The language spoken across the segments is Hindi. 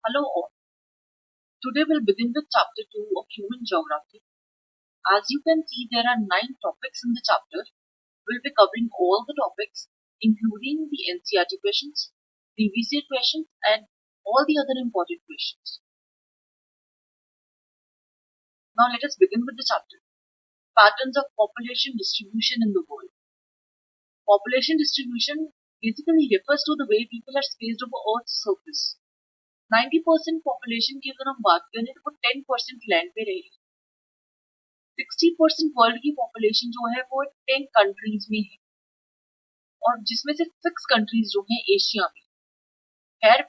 Hello all. Today we'll begin with chapter 2 of Human Geography. As you can see, there are 9 topics in the chapter. We'll be covering all the topics, including the NCERT questions, previous year questions, and all the other important questions. Now let us begin with the chapter. Patterns of population distribution in the world. Population distribution basically refers to the way people are spaced over Earth's surface. 90% population की अगर हम बात करें तो वो 10% लैंड पे रहेगी. 60% वर्ल्ड की पॉपुलेशन जो है वो 10 कंट्रीज में है और जिसमें से 6 कंट्रीज जो हैं एशिया में. Here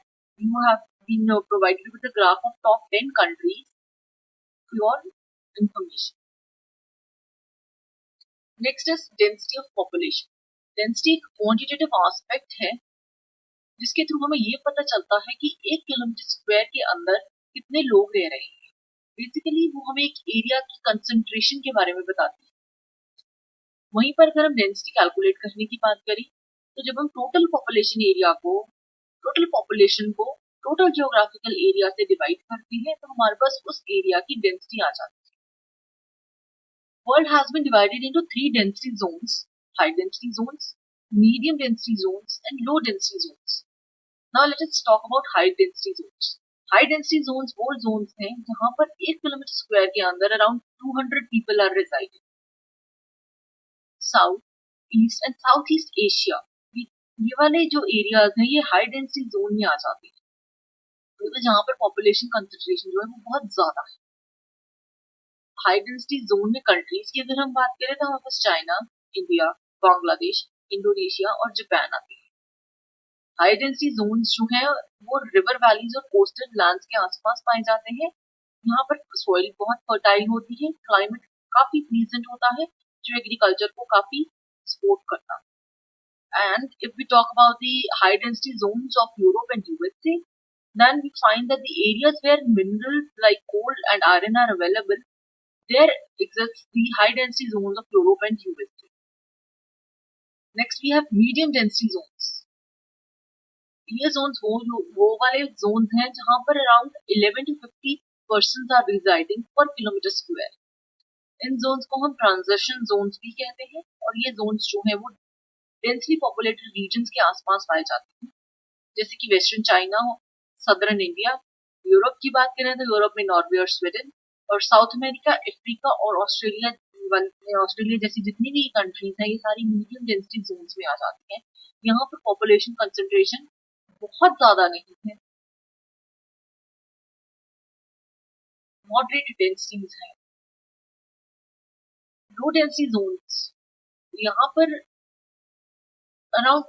you have been provided with a graph of top 10 countries for your information. Next is density of population. Density एक quantitative aspect है जिसके थ्रू हमें ये पता चलता है कि 1 किलोमीटर स्क्वायर के अंदर कितने लोग रह रहे हैं. बेसिकली वो हमें एक एरिया की कंसंट्रेशन के बारे में बताती है. वहीं पर अगर हम डेंसिटी कैलकुलेट करने की बात करें तो जब हम टोटल पॉपुलेशन को टोटल जियोग्राफिकल एरिया से डिवाइड करते हैं तो हमारे पास उस एरिया की डेंसिटी आ जाती है. World has been divided into 3 density zones: high density zones, medium density zones and low density zones. Now let us talk about high density zones. High density zones वो जोन्स हैं जहां पर 1 किलोमीटर स्क्वायर के अंदर around 200 people are residing. South east and south east Asia, ये वाले जो एरियाज हैं ये हाई डेंसिटी जोन में आ जाते हैं, तो जहां पर पॉपुलेशन कंसंट्रेशन जो है वो बहुत ज्यादा है. हाई डेंसिटी जोन में कंट्रीज की अगर हम बात करें तो हमारे पास चाइना, इंडिया, बांग्लादेश, इंडोनेशिया और जापान आते हैं. हाई डेंसिटी जोन्स जो है वो रिवर वैलीज और कोस्टल लैंड्स के आसपास पाए जाते हैं. यहाँ पर सॉइल बहुत फर्टाइल होती है, क्लाइमेट काफी प्लीजेंट होता है जो एग्रीकल्चर को काफी सपोर्ट करता है. And if we talk about the high density zones of Europe and USA, then we find that the areas where minerals like coal and iron are available, there exists the high density zones of Europe and USA. Next we have medium density zones. ये zones वो वाले zones हैं जहां पर around 11 to 50 persons are residing per kilometer square. In zones को हम transition zones भी कहते हैं और ये zones जो है वो डेंसली पॉपुलेटेड रीजन्स के आसपास पाए जाते हैं, जैसे कि western China, southern India. Europe की बात करें तो यूरोप में नॉर्वे और स्वीडन, और साउथ अमेरिका, अफ्रीका और ऑस्ट्रेलिया जैसी जितनी भी कंट्रीज हैं ये सारी मीडियम डेंसिटी जोन्स में आ जाती हैं. यहाँ पर पॉपुलेशन कंसंट्रेशन बहुत ज्यादा नहीं है, मॉडरेट डेंसिटीज है. लो डेंसिटी जोन्स, यहाँ पर around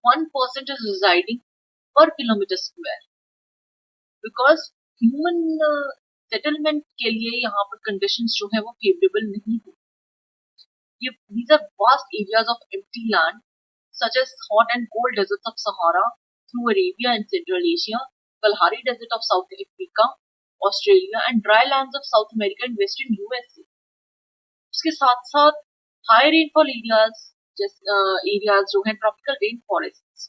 1% is residing per kilometer square because human settlement के लिए यहाँ पर कंडीशंस जो है वो फेवरेबल नहीं है. These are vast areas of empty land such as hot and cold deserts of Sahara through Arabia and Central Asia, Kalahari Desert of South Africa, Australia and dry lands of South America and Western USA. उसके साथ साथ हाई रेनफॉल एरियाज जो है tropical rain forest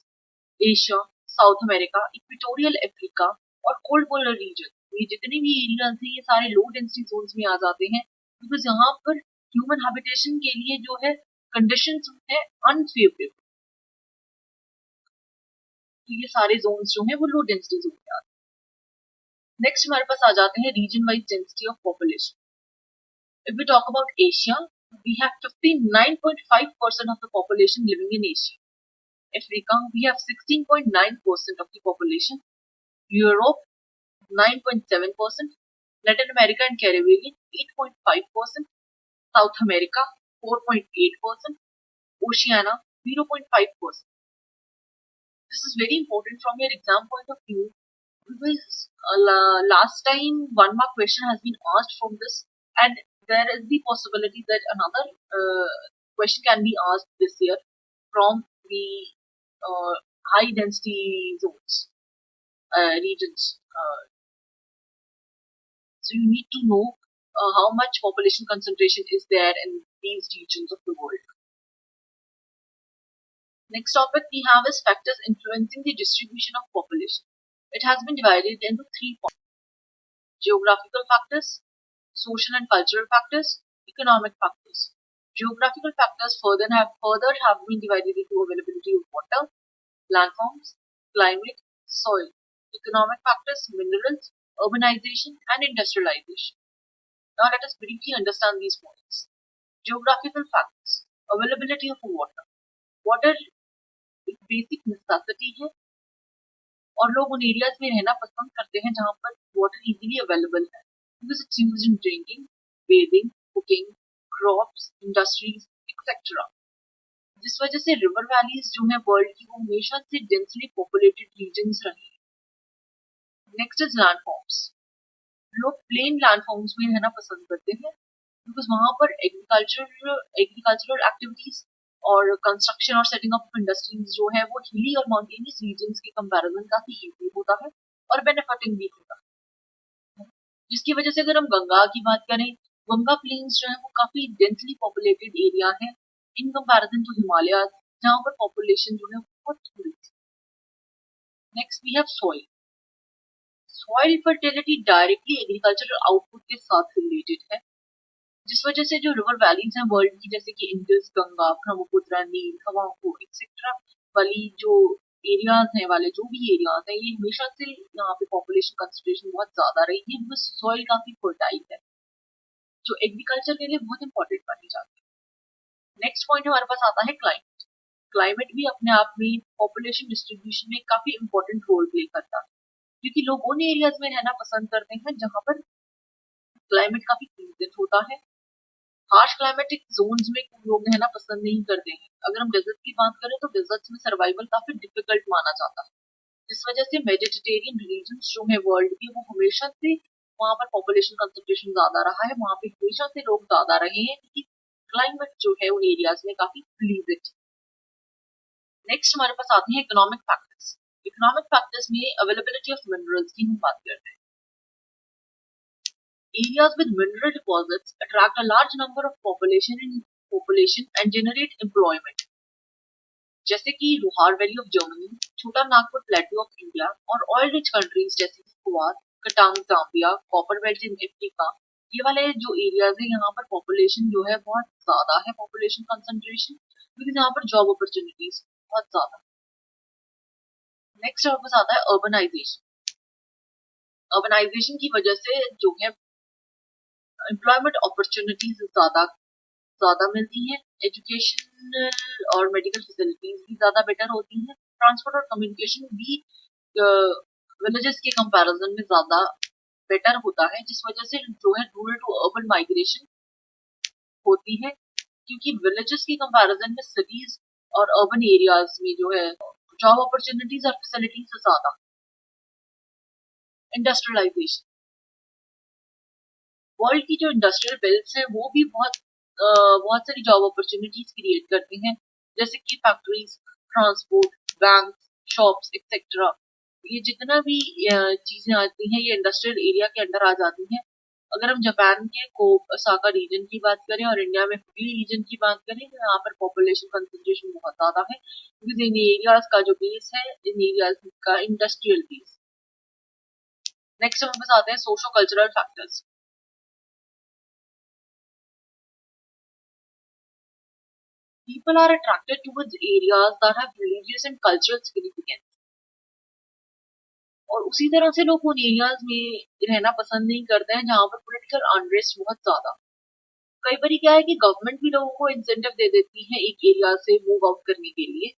Asia, south America, equatorial Africa और कोल्ड पोलर रीजन, ये जितने भी एरियाज हैं ये सारे लो डेंसिटी जोन्स में आ जाते हैं बिकॉज यहाँ पर ह्यूमन हैबिटेशन के लिए जो है कंडीशंस है अनफेवरेबल. तो ये सारे जोन्स जो है वो लो डेंसिटी जोन में आते हैं. नेक्स्ट हमारे पास आ जाते हैं region wise density of population. If we talk about Asia, we have 59.5% of the population living in Asia. Africa, we have 16.9% of the population. Europe, 9.7%. Latin America and Caribbean, 8.5%. South America, 4.8%. Oceania, 0.5%. This is very important from your exam point of view because last time one mark question has been asked from this, and there is the possibility that another question can be asked this year from the high density zones, regions. So you need to know how much population concentration is there in these regions of the world. Next topic we have is factors influencing the distribution of population. It has been divided into 3 points: geographical factors, social and cultural factors, economic factors. Geographical factors further have been divided into availability of water, landforms, climate, soil. Economic factors: minerals, urbanization, and industrialization. Now let us briefly understand these points. Geographical factors: availability of water. Water एक बेसिक नेसेसिटी है और लोग उन एरियाज में रहना पसंद करते हैं जहां पर वाटर इजीली अवेलेबल है, because it's used in drinking, bathing, cooking, crops, industries, etc. जिस वजह से रिवर वैलीज जो है वर्ल्ड की वो हमेशा से डेंसली पॉपुलेटेड रीजन्स रहे हैं। Next is landforms. लोग प्लेन लैंडफॉर्म्स में रहना पसंद करते हैं बिकॉज वहां पर एग्रीकल्चरल एक्टिविटीज और कंस्ट्रक्शन और सेटिंग अप इंडस्ट्रीज जो है वो हिली और माउंटेनियस रीजन्स के कंपैरिजन काफी इजी होता है और बेनिफिटिंग भी होता है। जिसकी वजह से अगर हम गंगा की बात करें, गंगा प्लेन्स जो है वो काफी डेंसली पॉपुलेटेड एरिया है इन कंपैरिजन टू हिमालय, जहां पर पॉपुलेशन जो है बहुत थोड़ी। Next we have soil. Soil fertility directly agricultural output के साथ रिलेटेड है, जिस वजह से जो रिवर वैलीज हैं वर्ल्ड की, जैसे कि इंडस, गंगा, ब्रह्मपुत्र, नील, हवाओं एक्सेट्रा वाली जो एरियाज हैं वाले जो भी एरियाज हैं, ये हमेशा से यहाँ पे पॉपुलेशन कंसंट्रेशन बहुत ज्यादा रही है बिकॉज सॉइल काफी फर्टाइल है जो एग्रीकल्चर के लिए बहुत इंपॉर्टेंट मानी जाती है। नेक्स्ट पॉइंट हमारे पास आता है क्लाइमेट। क्लाइमेट भी अपने आप में पॉपुलेशन डिस्ट्रीब्यूशन में काफी इंपॉर्टेंट रोल प्ले करता है, क्योंकि लोग उन एरियाज में रहना पसंद करते हैं जहां पर क्लाइमेट काफी प्लीजेंट होता है। हार्श क्लाइमेटिक जोन्स में लोग रहना पसंद नहीं करते हैं। अगर हम डेजर्ट की बात करें तो डेजर्ट्स में सर्वाइवल काफी डिफिकल्ट माना जाता है, जिस वजह से मेडिटेरेनियन रीजन्स जो है वर्ल्ड के वो हमेशा से वहां पर पॉपुलेशन कंसंट्रेशन ज्यादा रहा है, वहां पे हमेशा से लोग ज्यादा रहे हैं क्योंकि क्लाइमेट जो है उन एरियाज में काफी प्लीजेंट। नेक्स्ट हमारे पास आते हैं इकोनॉमिक फैक्टर्स। इकोनॉमिक फैक्टर्स में अवेलेबिलिटी ऑफ मिनरल्स की हम बात करते हैं। Areas with mineral deposits attract a large number of population and generate employment. जैसे कि लोहार valley of Germany, Chota Nagpur plateau of India और ऑयल रिच कंट्रीज जैसे कि Kuwait, Katanga Zambia, copper belt in Africa, ये वाले जो एरियाज है यहाँ पर पॉपुलेशन जो है बहुत ज्यादा है, पॉपुलेशन कंसंट्रेशन, क्योंकि यहाँ पर जॉब अपॉर्चुनिटीज बहुत ज्यादा। नेक्स्ट हमारे पास आता है अर्बनाइजेशन। अर्बनाइजेशन की वजह से जो है एम्प्लॉयमेंट अपॉर्चुनिटीज ज्यादा मिलती हैं, एजुकेशन और मेडिकल फैसिलिटीज भी ज्यादा बेटर होती हैं, ट्रांसपोर्ट और कम्युनिकेशन भी विलेजेस के कंपैरिजन में ज्यादा बेटर होता है, जिस वजह से जो है रूरल टू अर्बन माइग्रेशन होती है, क्योंकि विलेजेस के कंपैरिजन में सिटीज और अर्बन एरियाज में जो है जॉब अपॉर्चुनिटीज और फैसिलिटीज ज्यादा। इंडस्ट्रियलाइजेशन। वर्ल्ड की जो इंडस्ट्रियल बेल्ट्स है वो भी बहुत सारी जॉब अपॉर्चुनिटीज क्रिएट करती हैं, जैसे कि factories, transport, bank, shops etcetera. ये जितना भी चीजें आती हैं ये इंडस्ट्रियल एरिया के अंडर आ जाती हैं। अगर हम जापान के ओसाका रीजन की बात करें और इंडिया में हुगली रीजन की बात करें तो यहाँ पर पॉपुलेशन कंसंट्रेशन बहुत ज्यादा है, क्योंकि इन एरियाज का जो बेस है, इन एरियाज का इंडस्ट्रियल बेस। नेक्स्ट हमारे पास आते हैं socio cultural factors. People are attracted towards areas that have religious and cultural significance. और उसी तरह से लोग उन एरियाज में रहना पसंद नहीं करते हैं जहां पर पॉलिटिकल अनरेस्ट बहुत ज्यादा। कई बार क्या है कि गवर्नमेंट भी लोगों को इंसेंटिव दे देती है एक एरिया से मूव आउट करने के लिए।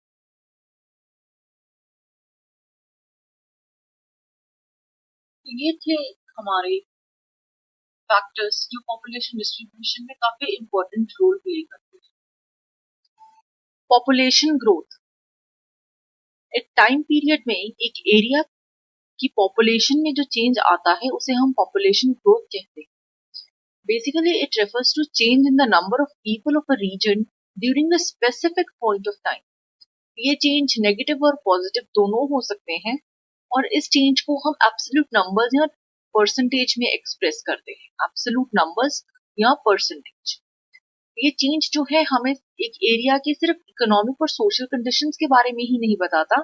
तो ये थे हमारे फैक्टर्स जो पॉपुलेशन डिस्ट्रीब्यूशन में काफी इंपॉर्टेंट रोल प्ले करते हैं। Population growth. एक टाइम पीरियड में एक एरिया की पॉपुलेशन में जो चेंज आता है उसे हम पॉपुलेशन ग्रोथ कहते हैं। Basically it refers to change in the number of people of a region during the specific point of time. ये चेंज नेगेटिव और पॉजिटिव दोनों हो सकते हैं और इस चेंज को हम एब्सोल्यूट नंबर्स या परसेंटेज में एक्सप्रेस करते हैं, एब्सोल्यूट नंबर्स या परसेंटेज। ये चेंज जो है हमें एक एरिया के सिर्फ इकोनॉमिक और सोशल कंडीशंस के बारे में ही नहीं बताता,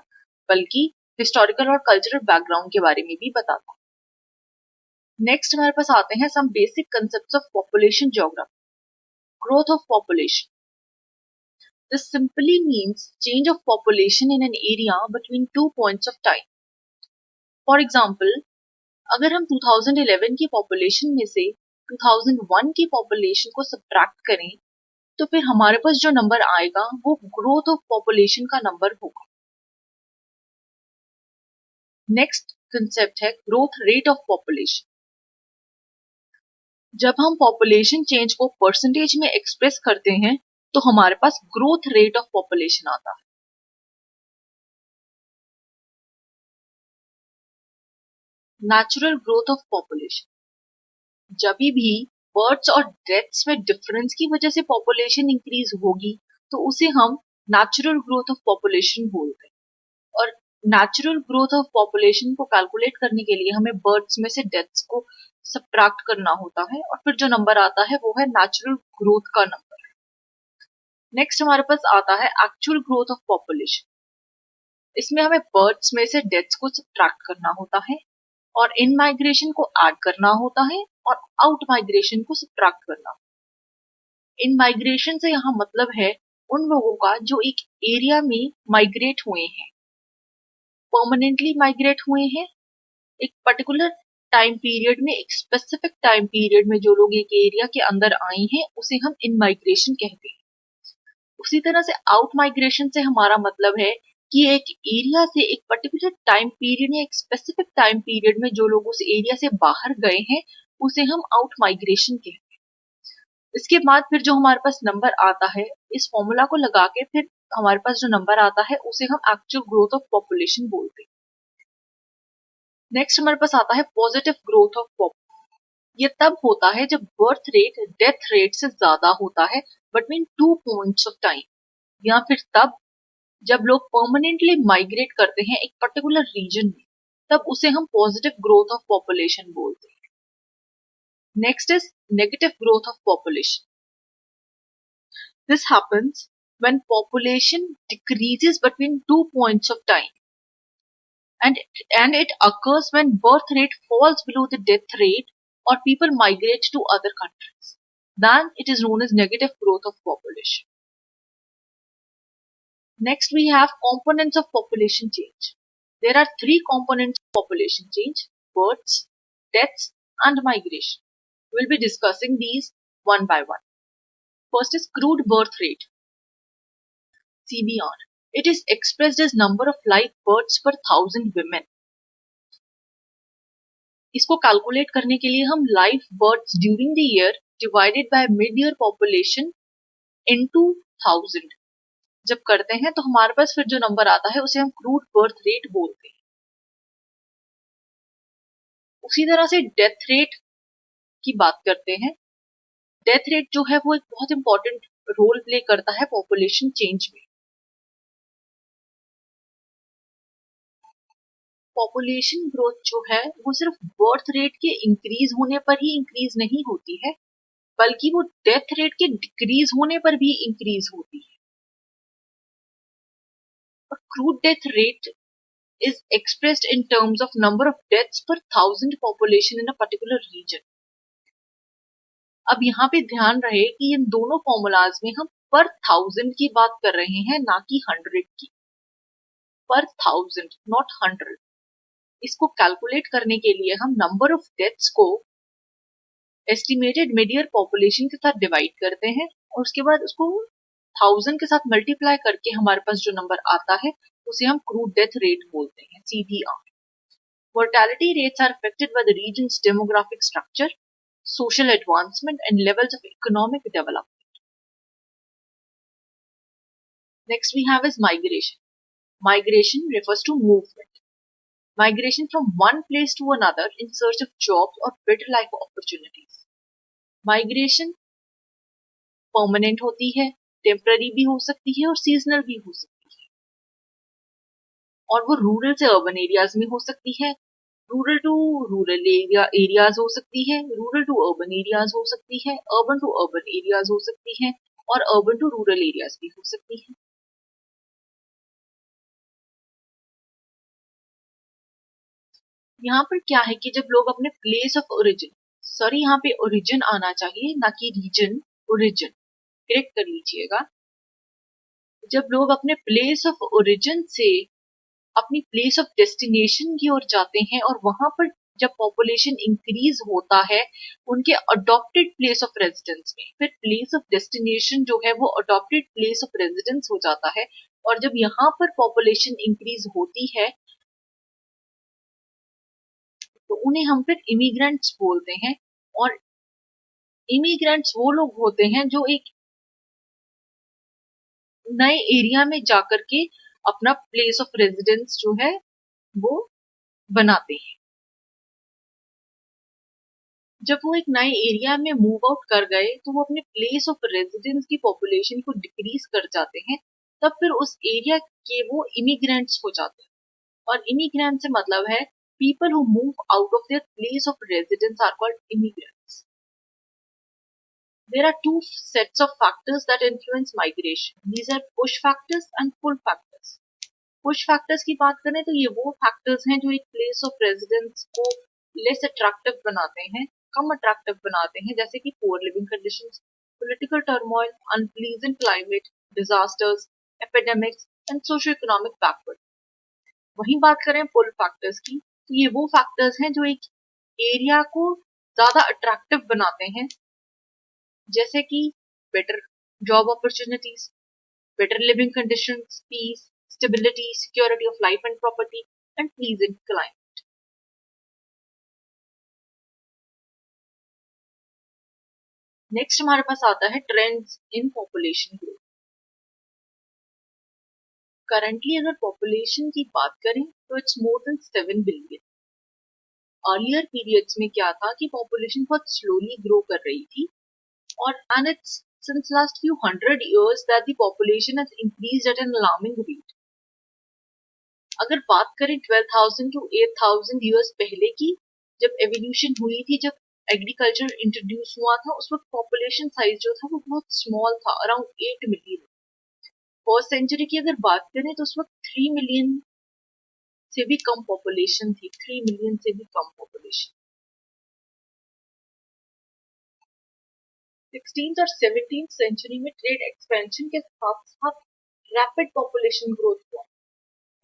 बल्कि हिस्टोरिकल और कल्चरल बैकग्राउंड के बारे में भी बताता है। नेक्स्ट हमारे पास आते हैं some basic concepts of population geography. Growth of population, this simply means change of population in an area between 2 points of time. For example, अगर हम 2011 की पॉपुलेशन में से 2001 की पॉपुलेशन को सब्ट्रैक्ट करें तो फिर हमारे पास जो नंबर आएगा वो ग्रोथ ऑफ पॉपुलेशन का नंबर होगा। नेक्स्ट कंसेप्ट है ग्रोथ रेट ऑफ पॉपुलेशन। जब हम पॉपुलेशन चेंज को परसेंटेज में एक्सप्रेस करते हैं तो हमारे पास ग्रोथ रेट ऑफ पॉपुलेशन आता है। नेचुरल ग्रोथ ऑफ पॉपुलेशन, जब भी बर्थ्स और डेथ्स में डिफरेंस की वजह से पॉपुलेशन इंक्रीज होगी तो उसे हम नेचुरल ग्रोथ ऑफ पॉपुलेशन बोलते हैं। और नेचुरल ग्रोथ ऑफ पॉपुलेशन को कैलकुलेट करने के लिए हमें बर्थ्स में से डेथ्स को सब्ट्रैक्ट करना होता है और फिर जो नंबर आता है वो है नेचुरल ग्रोथ का नंबर। नेक्स्ट हमारे पास आता है एक्चुअल ग्रोथ ऑफ पॉपुलेशन। इसमें हमें बर्थ्स में से डेथ्स को सब्ट्रैक्ट करना होता है और इन माइग्रेशन को ऐड करना होता है और आउट माइग्रेशन को सब्ट्रैक्ट करना। इन माइग्रेशन से यहाँ मतलब है उन लोगों का जो एक एरिया में माइग्रेट हुए हैं, परमानेंटली माइग्रेट हुए हैं, एक पर्टिकुलर टाइम पीरियड में, एक स्पेसिफिक टाइम पीरियड में जो लोग एक एरिया के अंदर आए हैं उसे हम इन माइग्रेशन कहते हैं। उसी तरह से आउट माइग्रेशन से हमारा मतलब है कि एक एरिया से एक पर्टिकुलर टाइम पीरियड या एक स्पेसिफिक टाइम पीरियड में जो लोग उस एरिया से बाहर गए हैं उसे हम आउट माइग्रेशन कहते हैं। इसके बाद फिर जो हमारे पास नंबर आता है इस फॉर्मूला को लगा के फिर हमारे पास जो नंबर आता है उसे हम एक्चुअल ग्रोथ ऑफ पॉपुलेशन बोलते हैं। नेक्स्ट हमारे पास आता है पॉजिटिव ग्रोथ ऑफ पॉपुलेशन। ये तब होता है जब बर्थ रेट डेथ रेट से ज्यादा होता है बिटवीन 2 पॉइंट्स ऑफ टाइम, या फिर तब जब लोग परमानेंटली माइग्रेट करते हैं एक पर्टिकुलर रीजन में, तब उसे हम पॉजिटिव ग्रोथ ऑफ पॉपुलेशन बोलते हैं। Next is negative growth of population. This happens when population decreases between 2 points of time and it occurs when birth rate falls below the death rate or people migrate to other countries. Then it is known as negative growth of population. Next we have components of population change. There are 3 components of population change: births, deaths and migration. We'll be discussing these one by one. First is crude birth rate, CBR. It is expressed as number of live births per 1000 women. इसको कैलकुलेट करने के लिए हम live births during the year divided by mid year population into 1000 जब करते हैं तो हमारे पास फिर जो नंबर आता है उसे हम क्रूड बर्थ रेट बोलते हैं। उसी तरह से डेथ रेट की बात करते हैं। डेथ रेट जो है वो एक बहुत इंपॉर्टेंट रोल प्ले करता है पॉपुलेशन चेंज में। पॉपुलेशन ग्रोथ जो है वो सिर्फ बर्थ रेट के इंक्रीज होने पर ही इंक्रीज नहीं होती है, बल्कि वो डेथ रेट के डिक्रीज होने पर भी इंक्रीज होती है। और crude death rate is expressed in terms of number of deaths per 1000 population in a particular region. अब यहाँ पे ध्यान रहे कि इन दोनों फॉर्मूलाज में हम पर 1000 की बात कर रहे हैं, ना कि 100 की। पर 1000 नॉट 100। इसको कैलकुलेट करने के लिए हम नंबर ऑफ डेथ्स को एस्टिमेटेड मिड ईयर पॉपुलेशन के साथ डिवाइड करते हैं और उसके बाद उसको 1000 के साथ मल्टीप्लाई करके हमारे पास जो नंबर आता है उसे हम क्रूड डेथ रेट बोलते हैं, CDR. Mortality rates are affected by the region's demographic structure, social advancement, and levels of economic development. Next we have is migration. Migration refers to movement. Migration from one place to another in search of jobs or better life opportunities. Migration permanent होती है, temporary भी हो सकती है और seasonal भी हो सकती है। और वो रूरल से अर्बन एरियाज में हो सकती है, रूरल टू रूरल एरियाज हो सकती है, रूरल टू अर्बन एरियाज हो सकती है, अर्बन टू अर्बन एरियाज हो सकती है और अर्बन टू रूरल एरियाज भी हो सकती है। यहाँ पर क्या है कि जब लोग अपने प्लेस ऑफ ओरिजिन, सॉरी यहाँ पे ओरिजिन आना चाहिए ना कि रीजन, ओरिजिन करेक्ट कर लीजिएगा। जब लोग अपने प्लेस ऑफ ओरिजिन से अपनी प्लेस ऑफ डेस्टिनेशन की ओर जाते हैं और वहां पर जब पॉपुलेशन इंक्रीज होता है उनके अडॉप्टेड प्लेस ऑफ रेजिडेंस में, फिर प्लेस ऑफ डेस्टिनेशन जो है वो अडॉप्टेड प्लेस ऑफ रेजिडेंस हो जाता है। और जब यहाँ पर पॉपुलेशन इंक्रीज होती है तो उन्हें हम फिर इमिग्रेंट्स बोलते हैं। और इमिग्रेंट्स वो लोग होते हैं जो एक नए एरिया में जाकर के अपना प्लेस ऑफ रेजिडेंस जो है वो बनाते हैं। जब वो एक नए एरिया में मूव आउट कर गए तो वो अपने प्लेस ऑफ रेजिडेंस की पॉपुलेशन को डिक्रीज कर जाते हैं, तब फिर उस एरिया के वो इमिग्रेंट्स हो जाते हैं। और इमिग्रेंट से मतलब है people who move out of their place of residence are called immigrants. There are two sets of factors that influence migration. These are push factors and pull factors. Push factors की बात करें तो ये वो फैक्टर्स हैं जो एक प्लेस ऑफ रेजिडेंस को लेस अट्रैक्टिव बनाते हैं, कम अट्रैक्टिव बनाते हैं, जैसे कि poor leaving conditions, political turmoil, unpleasant climate, disasters, epidemics and socio economic backward. वहीं बात करें पुल फैक्टर्स की तो ये वो फैक्टर्स हैं जो एक एरिया को ज्यादा अट्रैक्टिव बनाते हैं, जैसे कि better job opportunities, better living conditions, peace, stability, security of life and property, and pleasant climate. Next हमारे पास आता है trends in population growth. Currently अगर पॉपुलेशन की बात करें तो it's more than 7 billion. Earlier periods में क्या था कि पॉपुलेशन बहुत स्लोली ग्रो कर रही थी और and it's since last few hundred years that the population has increased at an alarming rate. अगर बात करें 12,000 to 8,000 ईयर्स पहले की, जब एवोल्यूशन हुई थी, जब एग्रीकल्चर इंट्रोड्यूस हुआ था, उस वक्त पॉपुलेशन साइज जो था वो बहुत स्मॉल था, अराउंड 8 मिलियन। फर्स्ट सेंचुरी की अगर बात करें तो उस वक्त 3 मिलियन से भी कम पॉपुलेशन थी, 3 मिलियन से भी कम पॉपुलेशन। 16th और 17th सेंचुरी में ट्रेड एक्सपेंशन के साथ साथ रैपिड पॉपुलेशन ग्रोथ हुआ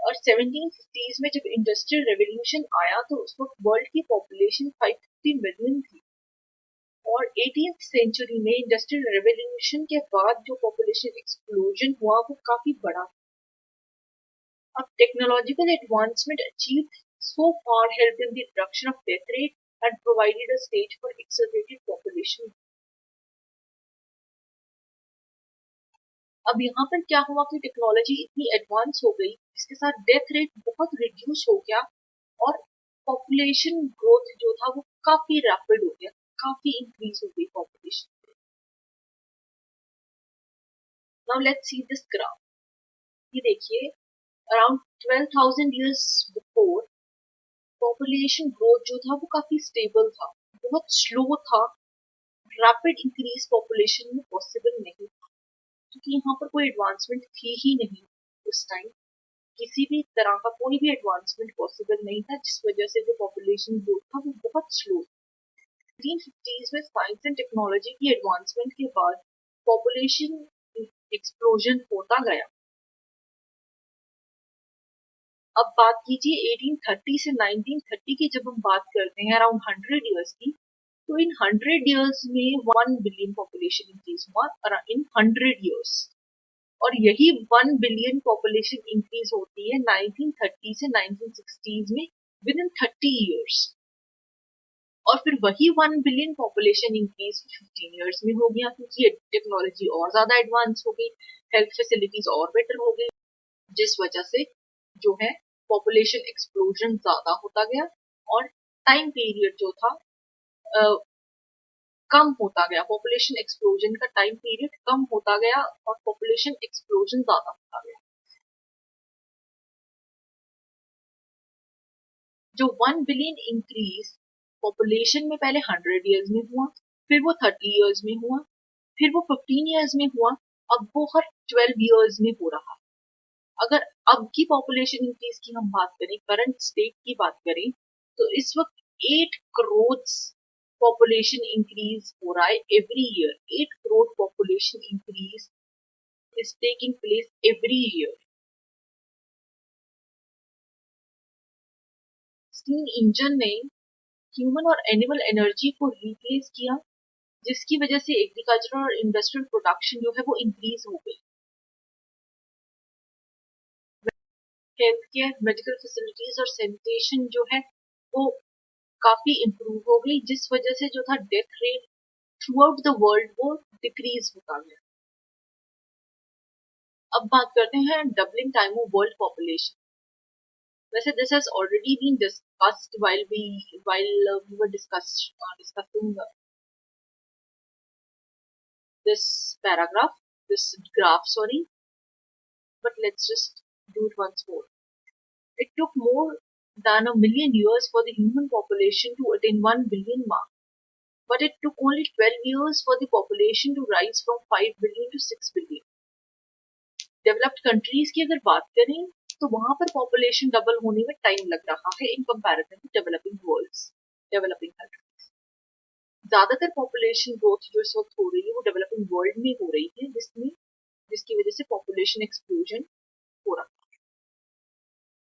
और 1750s में जब इंडस्ट्रियल रेवोल्यूशन आया तो उस वक्त वर्ल्ड की पॉपुलेशन 550 मिलियन थी। और 18th सेंचुरी में इंडस्ट्रियल रेवोल्यूशन के बाद जो पॉपुलेशन एक्सप्लोजन हुआ वो काफी बड़ा। अब technological advancement achieved so far help in the reduction of death rate and provided a stage for accelerated population. अब यहाँ पर क्या हुआ कि टेक्नोलॉजी इतनी एडवांस हो गई, इसके साथ डेथ रेट बहुत रिड्यूस हो गया और पॉपुलेशन ग्रोथ जो था वो काफी रैपिड हो गया, काफी इंक्रीज हो गई population. Now let's see this graph. ये देखिए around 12,000 years before population growth जो था वो काफी स्टेबल था, बहुत स्लो था, रैपिड इंक्रीज पॉपुलेशन में पॉसिबल नहीं था क्योंकि यहाँ पर कोई एडवांसमेंट थी ही नहीं उस टाइम। किसी भी तरह का कोई भी एडवांसमेंट पॉसिबल नहीं था, जिस वजह से जो पॉपुलेशन ग्रोथ था वो बहुत स्लो। 1950s में साइंस एंड टेक्नोलॉजी की एडवांसमेंट के बाद पॉपुलेशन एक्सप्लोजन होता गया। अब बात कीजिए 1830 से 1930 की, जब हम बात करते हैं अराउंड 100 इयर्स की, तो इन 100 इयर्स में 1 बिलियन पॉपुलेशन इंक्रीज हुआ इन 100 इयर्स। और यही 1 बिलियन पॉपुलेशन इंक्रीज होती है 1930 से 1960s में विद इन 30 इयर्स। और फिर वही 1 बिलियन पॉपुलेशन इंक्रीज 15 इयर्स में हो गया क्योंकि टेक्नोलॉजी और ज्यादा एडवांस हो गई, हेल्थ फैसिलिटीज और बेटर हो गई, जिस वजह से जो है पॉपुलेशन एक्सप्लोजन ज्यादा होता गया और टाइम पीरियड जो था कम होता गया। पॉपुलेशन एक्सप्लोजन का टाइम पीरियड कम होता गया और पॉपुलेशन एक्सप्लोजन ज्यादा होता गया। जो 1 बिलियन इंक्रीज पॉपुलेशन में पहले 100 इयर्स में हुआ, फिर वो 30 इयर्स में हुआ, फिर वो 15 इयर्स में हुआ, अब वो हर 12 इयर्स में हो रहा। अगर अब की पॉपुलेशन इंक्रीज की हम बात करें, करंट स्टेट की बात करें, तो इस वक्त 8 करोड़ पॉपुलेशन इंक्रीज हो रहा है every year. 8 crore population increase is taking place every year. Steam engine ने ह्यूमन और एनिमल एनर्जी को रिप्लेस किया, जिसकी वजह से एग्रीकल्चरल और इंडस्ट्रियल प्रोडक्शन जो है वो इंक्रीज हो गई. हेल्थ केयर, मेडिकल फैसिलिटीज और सैनिटेशन जो है वो काफी इम्प्रूव हो गई, जिस वजह से जो था death rate throughout the world वो डिक्रीज होता गया. अब बात करते हैं doubling time of world population. वैसे this has already been discussed while we were discussing this paragraph, this graph, sorry. But let's just do it once more. It took more than a million years for the human population to attain 1 billion mark. But it took only 12 years for the population to rise from 5 billion to 6 billion. Developed countries की अगर बात करें तो वहां पर पॉपुलेशन डबल होने में टाइम लग रहा है in comparison to developing worlds, developing countries. ज्यादातर पॉपुलेशन ग्रोथ जो इस वक्त हो रही है वो डेवलपिंग वर्ल्ड में हो रही है, जिसकी वजह से पॉपुलेशन एक्सप्लोजन हो रहा है.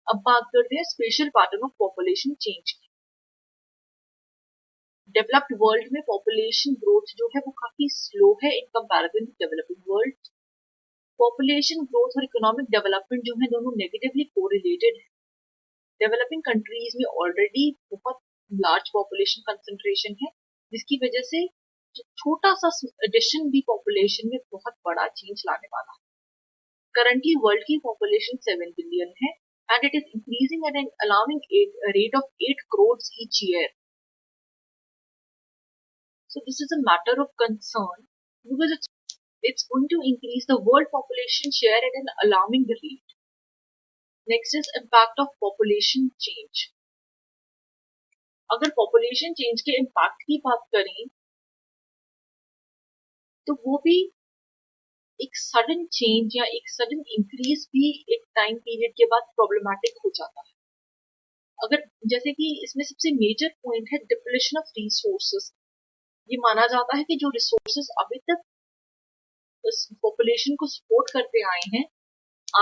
अब बात करते हैं special pattern of population change की. डेवलप्ड वर्ल्ड में पॉपुलेशन ग्रोथ जो है वो काफी स्लो है in comparison to developing world. Population growth और इकोनॉमिक डेवलपमेंट जो है दोनों नेगेटिवली कोरिलेटेड है. डेवलपिंग कंट्रीज में ऑलरेडी बहुत लार्ज पॉपुलेशन कंसंट्रेशन है, जिसकी वजह से छोटा सा एडिशन भी पॉपुलेशन में बहुत बड़ा चेंज लाने वाला है. करंटली वर्ल्ड की पॉपुलेशन 7 बिलियन है and it is increasing at an alarming rate of 8 crores each year. So this is a matter of concern because it's going to increase the world population share at an alarming rate. Next is impact of population change. अगर population change के impact की बात करें तो वो भी एक सडन चेंज या एक सडन इंक्रीज भी एक टाइम पीरियड के बाद प्रॉब्लमैटिक हो जाता है. अगर जैसे कि इसमें सबसे मेजर पॉइंट है डिप्लेशन ऑफ रिसोर्सेस. ये माना जाता है कि जो रिसोर्सेस अभी तक पॉपुलेशन को सपोर्ट करते आए हैं,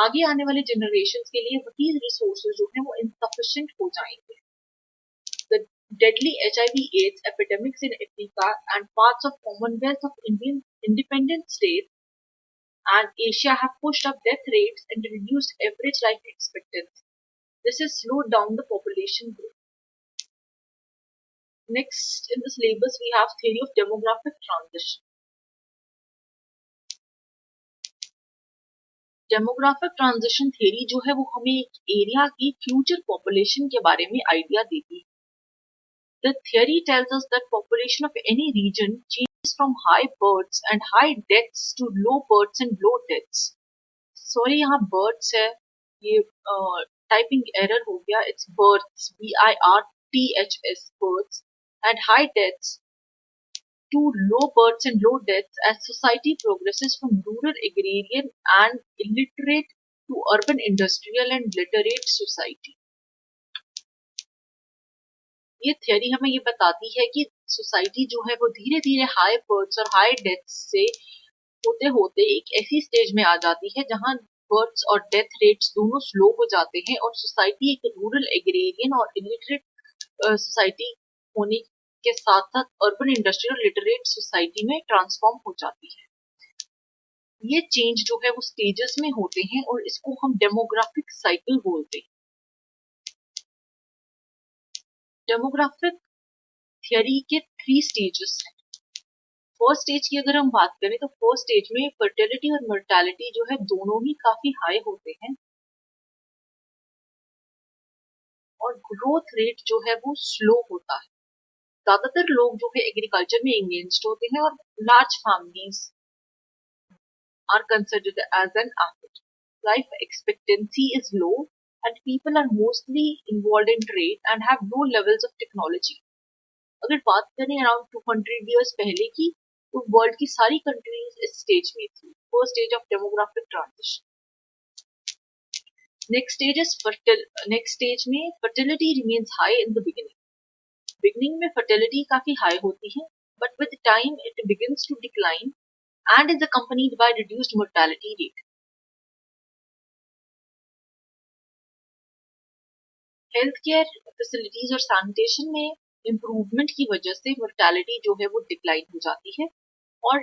आगे आने वाले जनरेशन के लिए वही रिसोर्सेज जो है वो इनसफिशिएंट हो जाएंगे. The deadly HIV/AIDS epidemics in Africa and parts of Commonwealth of Indian independent states and Asia have pushed up death rates and reduced average life expectancy. This has slowed down the population growth. Next in the syllabus we have theory of demographic transition. Demographic transition theory जो है वो हमें एक एरिया की फ्यूचर पॉपुलेशन के बारे में आइडिया देती है. The theory tells us that population of any region changes from high births and high deaths to low births and low deaths. Sorry, यहाँ births है, ये टाइपिंग एरर हो गया. It's births, BIRTHS, births, and high deaths to low births and low deaths as society progresses from rural agrarian and illiterate to urban industrial and literate society. ये थ्योरी हमें ये बताती है कि सोसाइटी जो है वो धीरे धीरे हाई बर्थ्स और हाई डेथ्स से होते होते एक ऐसी स्टेज में आ जाती है जहां बर्थ्स और डेथ रेट्स दोनों स्लो हो जाते हैं और सोसाइटी एक रूरल एग्रेरियन और इलिटरेट सोसाइटी होने के साथ साथ अर्बन इंडस्ट्रियल लिटरेट सोसाइटी में ट्रांसफॉर्म हो जाती है. ये चेंज जो है वो स्टेजेस में होते हैं और इसको हम डेमोग्राफिक साइकिल बोलते हैं. डेमोग्राफिक थियरी के 3 स्टेजेस हैं. फर्स्ट स्टेज की अगर हम बात करें तो फर्स्ट स्टेज में फर्टिलिटी और मोर्टेलिटी जो है दोनों ही काफी हाई होते हैं और ग्रोथ रेट जो है वो स्लो होता है. ज्यादातर लोग जो है एग्रीकल्चर में एंगेज्ड होते हैं और large families are considered as an asset. Life expectancy is low and people are mostly involved in trade and have low levels of technology. अगर बात करें अराउंड 200 years पहले की तो वर्ल्ड की सारी कंट्रीज इस स्टेज में थी. First stage of demographic transition. Next stage में fertility remains high in the beginning. Beginning में फर्टिलिटी काफी हाई होती है, but with time it begins to decline and is accompanied by reduced mortality rate. Health care facilities और सैनिटेशन में इम्प्रूवमेंट की वजह से मोर्टेलिटी जो है वो डिक्लाइन हो जाती है और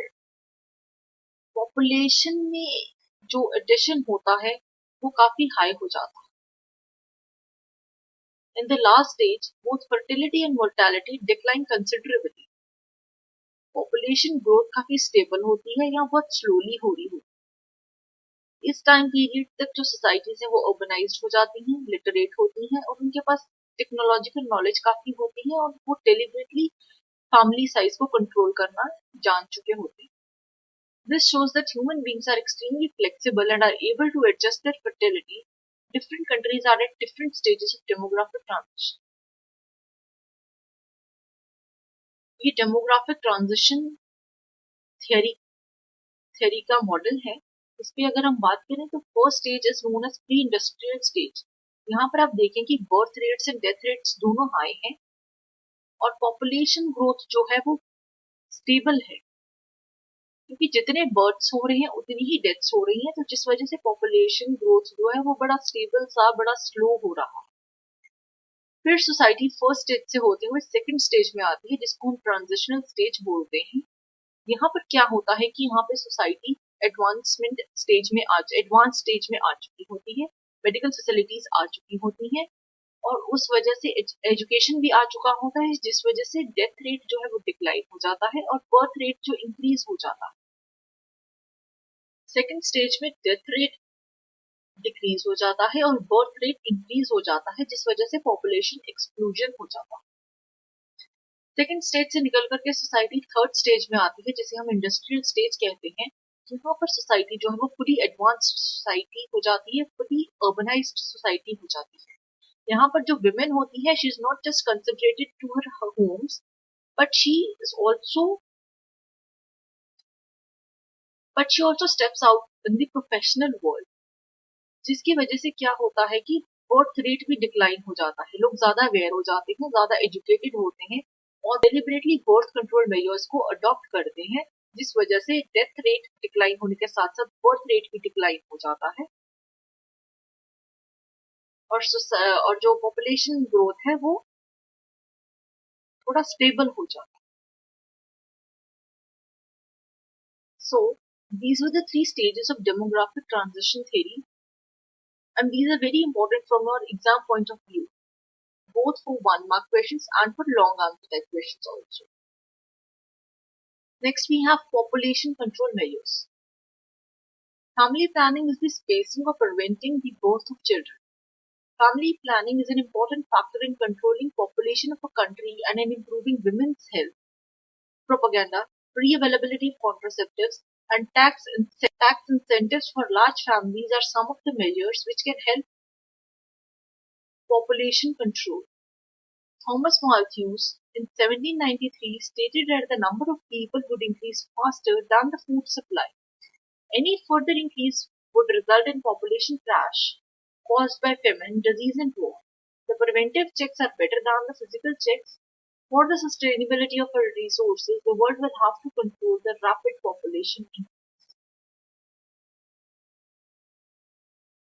पॉपुलेशन में जो एडिशन होता है वो काफी हाई हो जाता है. In the last stage, both fertility and mortality decline considerably. Population growth काफी स्टेबल होती है या बहुत स्लोली हो रही होती है. इस टाइम पीरियड तक जो सोसाइटीज हैं वो अर्बनाइज्ड हो जाती हैं, लिटरेट होती हैं और उनके पास टेक्नोलॉजिकल नॉलेज काफी होती है और वो डेलिबरेटली फैमिली साइज को कंट्रोल करना जान चुके होते हैं. This shows that human beings are extremely flexible and are able to adjust their fertility. Different countries are at different stages of demographic transition. ये डेमोग्राफिक ट्रांजिशन थियरी का मॉडल है. इस पे अगर हम बात करें तो first stage is known as pre industrial stage. यहाँ पर आप देखें कि birth rates and death rates दोनों हाई हैं और पॉपुलेशन ग्रोथ जो है वो स्टेबल है, क्योंकि जितने बर्थ्स हो रहे हैं उतनी ही डेथ्स हो रही हैं, तो जिस वजह से पॉपुलेशन ग्रोथ जो है वो बड़ा स्टेबल सा बड़ा स्लो हो रहा है. फिर सोसाइटी फर्स्ट स्टेज से होते हुए सेकंड स्टेज में आती है जिसको हम ट्रांजिशनल स्टेज बोलते हैं. यहाँ पर क्या होता है कि यहाँ पे सोसाइटी एडवांस स्टेज में आ चुकी होती है, मेडिकल फैसिलिटीज आ चुकी होती हैं और उस वजह से एजुकेशन भी आ चुका होता है, जिस वजह से डेथ रेट जो है वो डिक्लाइन हो जाता है और बर्थ रेट जो इंक्रीज हो जाता है. सेकेंड स्टेज में डेथ रेट डिक्रीज हो जाता है और बर्थ रेट इंक्रीज हो जाता है, जिस वजह से पॉपुलेशन एक्सप्लोजन हो जाता है. सेकेंड स्टेज से निकल करके सोसाइटी थर्ड स्टेज में आती है जिसे हम इंडस्ट्रियल स्टेज कहते हैं. यहाँ पर सोसाइटी जो है वो पूरी एडवांस्ड सोसाइटी हो जाती है, पूरी अर्बनाइज्ड सोसाइटी हो जाती है. यहाँ पर जो विमेन होती है she is not just concentrated to her homes but she also steps out in the professional world, जिसकी वजह से क्या होता है कि बर्थ रेट भी डिक्लाइन हो जाता है. लोग ज्यादा अवेयर हो जाते हैं, ज्यादा एजुकेटेड होते हैं और डेलिबरेटली बर्थ कंट्रोल मेजर्स को अडॉप्ट करते हैं, जिस वजह से डेथ रेट डिक्लाइन होने के साथ साथ बर्थ रेट भी डिक्लाइन हो जाता है और जो पॉपुलेशन ग्रोथ है वो थोड़ा स्टेबल हो जाता है. So these were the three stages of demographic transition theory, and these are very important from our exam point of view, both for 1 mark questions and for long answer type questions also. Next we have population control measures. Family planning is the spacing or preventing the birth of children. Family planning is an important factor in controlling population of a country and in improving women's health. Propaganda, free availability of contraceptives, and tax incentives for large families are some of the measures which can help population control. Thomas Malthus in 1793 stated that the number of people would increase faster than the food supply. Any further increase would result in population crash caused by famine, disease, and war. The preventive checks are better than the physical checks. For the sustainability of our resources, the world will have to control the rapid population increase.